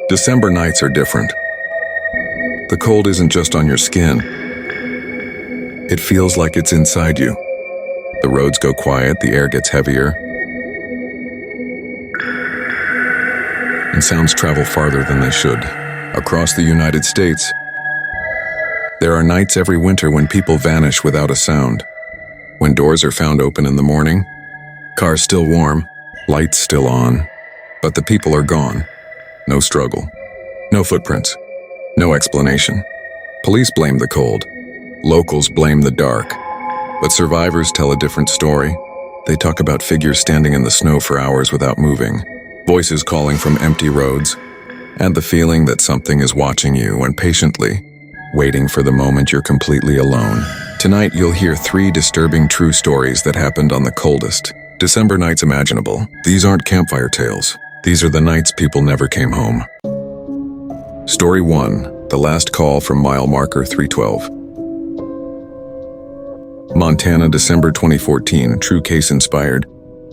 December nights are different. The cold isn't just on your skin. It feels like it's inside you. The roads go quiet, the air gets heavier, and sounds travel farther than they should. Across the United States, there are nights every winter when people vanish without a sound. When doors are found open in the morning, cars still warm, lights still on, but the people are gone. No struggle, no footprints, no explanation. Police blame the cold. Locals blame the dark. But survivors tell a different story. They talk about figures standing in the snow for hours without moving, voices calling from empty roads, and the feeling that something is watching you and patiently waiting for the moment you're completely alone. Tonight you'll hear 3 disturbing true stories that happened on the coldest December nights imaginable. These aren't campfire tales. These are the nights people never came home. Story 1. The last call from mile marker 312. Montana, December 2014. True case inspired.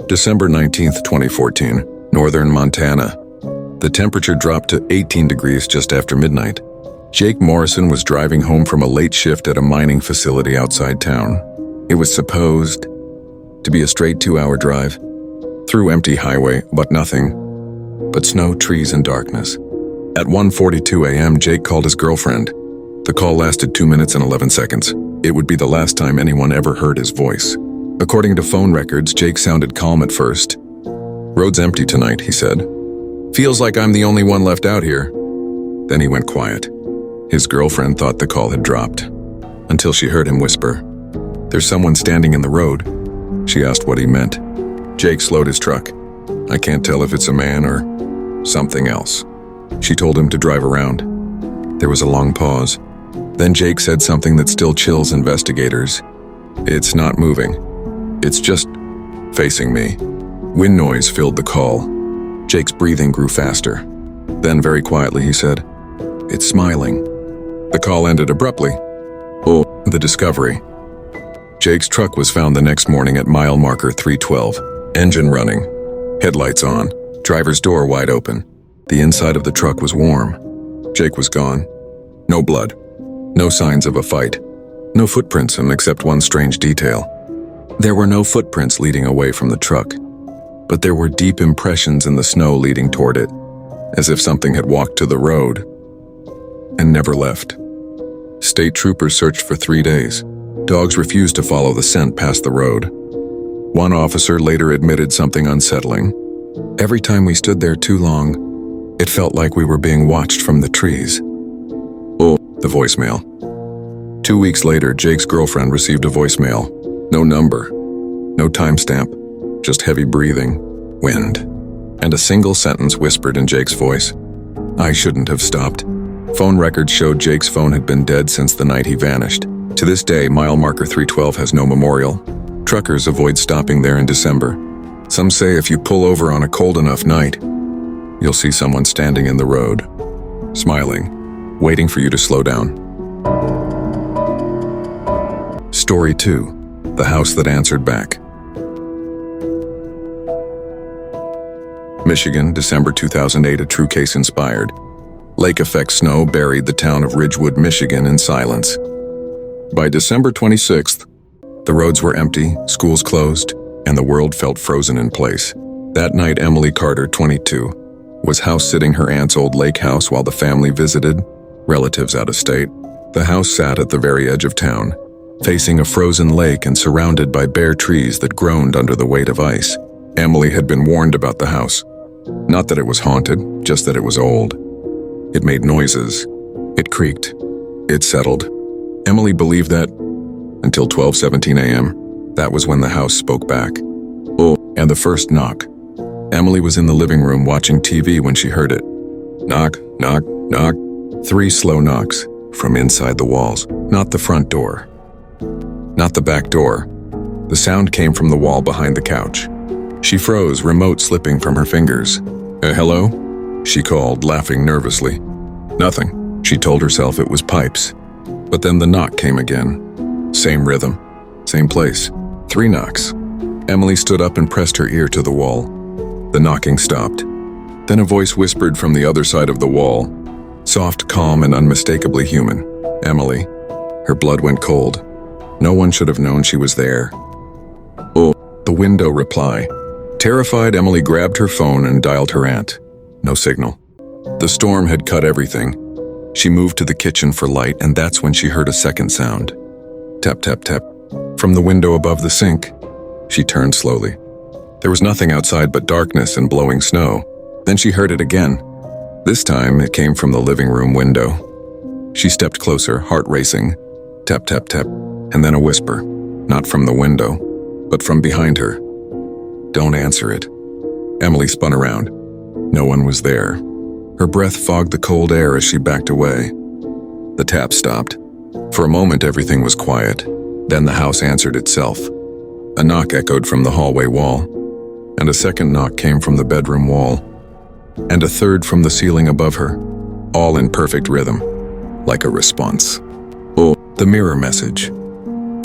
December 19th, 2014. Northern Montana. The temperature dropped to 18 degrees just after midnight. Jake Morrison was driving home from a late shift at a mining facility outside town. It was supposed to be a straight 2-hour drive through empty highway, but nothing but snow, trees, and darkness. At 1:42 a.m., Jake called his girlfriend. The call lasted 2 minutes and 11 seconds. It would be the last time anyone ever heard his voice. According to phone records, Jake sounded calm at first. "Road's empty tonight," he said. "Feels like I'm the only one left out here." Then he went quiet. His girlfriend thought the call had dropped, until she heard him whisper, "There's someone standing in the road." She asked what he meant. Jake slowed his truck. "I can't tell if it's a man or something else." She told him to drive around. There was a long pause. Then Jake said something that still chills investigators. "It's not moving. It's just facing me." Wind noise filled the call. Jake's breathing grew faster. Then very quietly he said, "It's smiling." The call ended abruptly. Oh, the discovery. Jake's truck was found the next morning at mile marker 312. Engine running, headlights on, driver's door wide open. The inside of the truck was warm. Jake was gone. No blood. No signs of a fight. No footprints except one strange detail. There were no footprints leading away from the truck, but there were deep impressions in the snow leading toward it, as if something had walked to the road and never left. State troopers searched for 3 days. Dogs refused to follow the scent past the road. One officer later admitted something unsettling. "Every time we stood there too long, it felt like we were being watched from the trees." Oh, the voicemail. 2 weeks later, Jake's girlfriend received a voicemail. No number, no timestamp, just heavy breathing, wind, and a single sentence whispered in Jake's voice. "I shouldn't have stopped." Phone records showed Jake's phone had been dead since the night he vanished. To this day, mile marker 312 has no memorial. Truckers avoid stopping there in December. Some say if you pull over on a cold enough night, you'll see someone standing in the road, smiling, waiting for you to slow down. Story 2. The house that answered back. Michigan, December 2008. A true case inspired. Lake effect snow buried the town of Ridgewood, Michigan in silence. By December 26th, the roads were empty, schools closed, and the world felt frozen in place. That night, Emily Carter, 22, was house-sitting her aunt's old lake house while the family visited relatives out of state. The house sat at the very edge of town, facing a frozen lake and surrounded by bare trees that groaned under the weight of ice. Emily had been warned about the house. Not that it was haunted, just that it was old. It made noises. It creaked. It settled. Emily believed that until 12:17 a.m. That was when the house spoke back. Oh, and the first knock. Emily was in the living room watching TV when she heard it. Knock, knock, knock. 3 slow knocks from inside the walls. Not the front door. Not the back door. The sound came from the wall behind the couch. She froze, remote slipping from her fingers. Hello? She called, laughing nervously. Nothing. She told herself it was pipes. But then the knock came again. Same rhythm. Same place. 3 knocks. Emily stood up and pressed her ear to the wall. The knocking stopped. Then a voice whispered from the other side of the wall. Soft, calm, and unmistakably human. Emily. Her blood went cold. No one should have known she was there. Oh, the window reply. Terrified, Emily grabbed her phone and dialed her aunt. No signal. The storm had cut everything. She moved to the kitchen for light, and that's when she heard a second sound. Tap, tap, tap. From the window above the sink. She turned slowly. There was nothing outside but darkness and blowing snow. Then she heard it again. This time, it came from the living room window. She stepped closer, heart racing. Tap, tap, tap. And then a whisper. Not from the window, but from behind her. Don't answer it. Emily spun around. No one was there. Her breath fogged the cold air as she backed away. The tap stopped. For a moment, everything was quiet. Then the house answered itself. A knock echoed from the hallway wall, and a second knock came from the bedroom wall, and a third from the ceiling above her, all in perfect rhythm, like a response. Oh, the mirror message.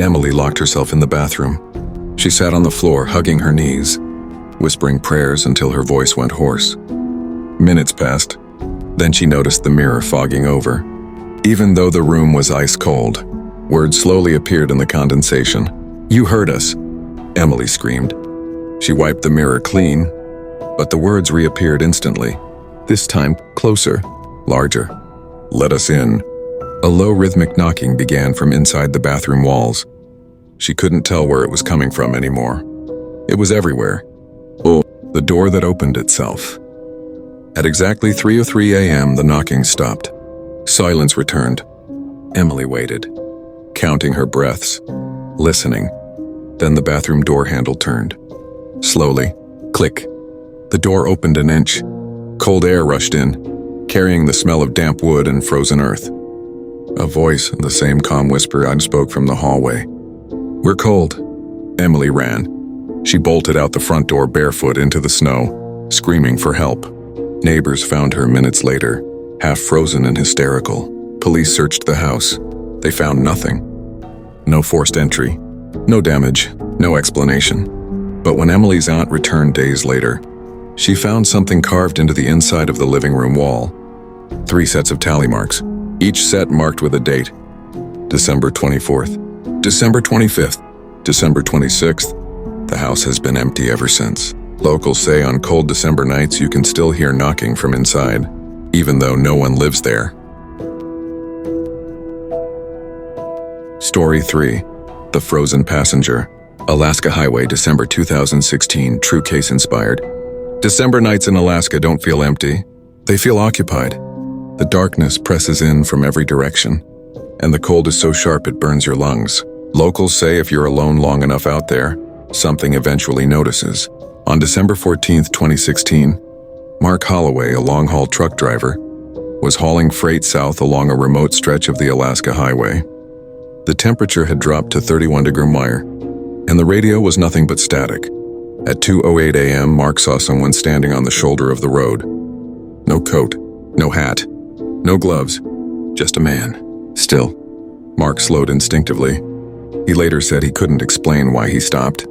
Emily locked herself in the bathroom. She sat on the floor, hugging her knees, whispering prayers until her voice went hoarse. Minutes passed. Then she noticed the mirror fogging over. Even though the room was ice cold, words slowly appeared in the condensation. "You heard us," Emily screamed. She wiped the mirror clean, but the words reappeared instantly. This time, closer, larger. "Let us in." A low rhythmic knocking began from inside the bathroom walls. She couldn't tell where it was coming from anymore. It was everywhere. Oh, the door that opened itself. At exactly 3:03 a.m., the knocking stopped. Silence returned. Emily waited, counting her breaths, listening. Then the bathroom door handle turned. Slowly, click. The door opened an inch. Cold air rushed in, carrying the smell of damp wood and frozen earth. A voice, the same calm whisper I'd spoke from the hallway. "We're cold." Emily ran. She bolted out the front door barefoot into the snow, screaming for help. Neighbors found her minutes later, half frozen and hysterical. Police searched the house. They found nothing. No forced entry, no damage, no explanation. But when Emily's aunt returned days later, she found something carved into the inside of the living room wall. 3 sets of tally marks, each set marked with a date. December 24th, December 25th, December 26th. The house has been empty ever since. Locals say on cold December nights you can still hear knocking from inside, even though no one lives there. Story 3. The Frozen Passenger. Alaska Highway, December 2016. True case inspired. December nights in Alaska don't feel empty. They feel occupied. The darkness presses in from every direction, and the cold is so sharp it burns your lungs. Locals say if you're alone long enough out there, something eventually notices. On December 14th, 2016, Mark Holloway, a long-haul truck driver, was hauling freight south along a remote stretch of the Alaska Highway. The temperature had dropped to 31 degrees Celsius, and the radio was nothing but static. At 2:08 a.m., Mark saw someone standing on the shoulder of the road. No coat, no hat, no gloves, just a man. Still, Mark slowed instinctively. He later said he couldn't explain why he stopped,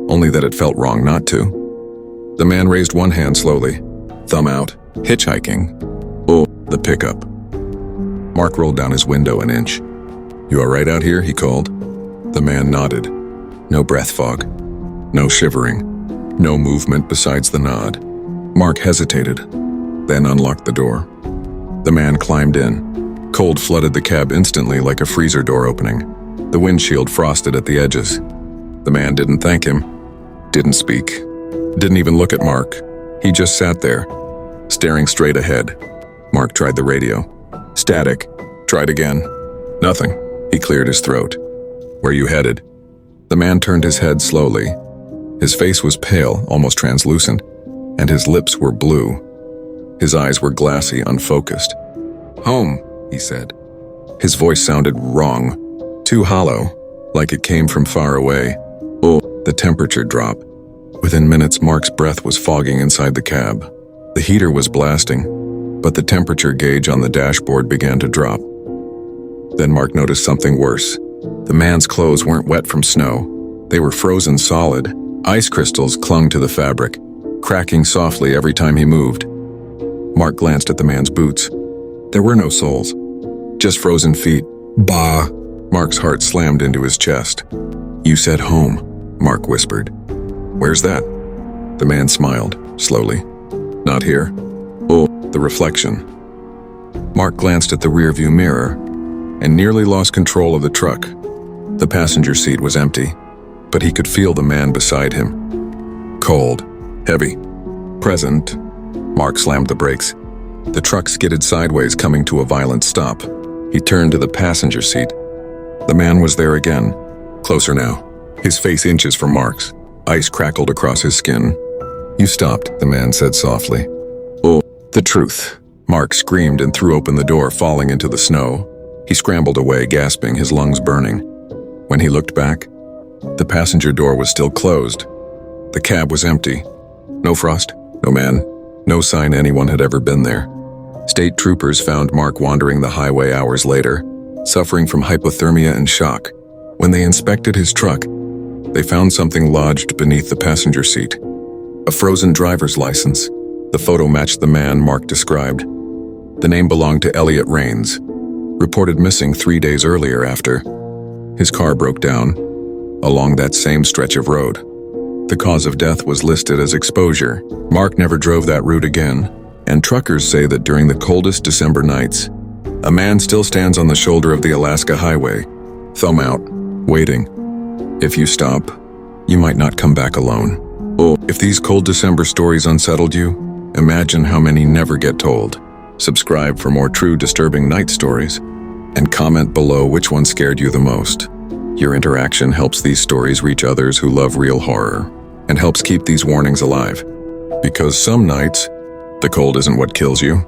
only that it felt wrong not to. The man raised one hand slowly, thumb out, hitchhiking. Oh, the pickup. Mark rolled down his window an inch. "You all right out here?" he called. The man nodded. No breath fog, no shivering, no movement besides the nod. Mark hesitated, then unlocked the door. The man climbed in. Cold flooded the cab instantly like a freezer door opening. The windshield frosted at the edges. The man didn't thank him, didn't speak, didn't even look at Mark. He just sat there, staring straight ahead. Mark tried the radio. Static. Tried again. Nothing. He cleared his throat. "Where you headed?" The man turned his head slowly. His face was pale, almost translucent, and his lips were blue. His eyes were glassy, unfocused. "Home," he said. His voice sounded wrong, too hollow, like it came from far away. Oh, the temperature dropped. Within minutes, Mark's breath was fogging inside the cab. The heater was blasting, but the temperature gauge on the dashboard began to drop. Then Mark noticed something worse. The man's clothes weren't wet from snow. They were frozen solid. Ice crystals clung to the fabric, cracking softly every time he moved. Mark glanced at the man's boots. There were no soles, just frozen feet. Bah! Mark's heart slammed into his chest. You said home, Mark whispered. Where's that? The man smiled, slowly. Not here. Oh, the reflection. Mark glanced at the rearview mirror and nearly lost control of the truck. The passenger seat was empty, but he could feel the man beside him. Cold, heavy, present. Mark slammed the brakes. The truck skidded sideways, coming to a violent stop. He turned to the passenger seat. The man was there again, closer now, his face inches from Mark's. Ice crackled across his skin. You stopped, the man said softly. Oh, the truth. Mark screamed and threw open the door, falling into the snow. He scrambled away, gasping, his lungs burning. When he looked back, the passenger door was still closed. The cab was empty. No Frost, no man, no sign anyone had ever been there. State troopers found Mark wandering the highway hours later, suffering from hypothermia and shock. When they inspected his truck, they found something lodged beneath the passenger seat. A frozen driver's license. The photo matched the man Mark described. The name belonged to Elliot Rains, reported missing 3 days earlier after his car broke down along that same stretch of road. The cause of death was listed as exposure. Mark never drove that route again, and truckers say that during the coldest December nights, a man still stands on the shoulder of the Alaska highway, thumb out, waiting. If you stop, you might not come back alone. Oh, if these cold December stories unsettled you, imagine how many never get told. Subscribe for more true disturbing night stories, and comment below which one scared you the most. Your interaction helps these stories reach others who love real horror, and helps keep these warnings alive. Because some nights, the cold isn't what kills you,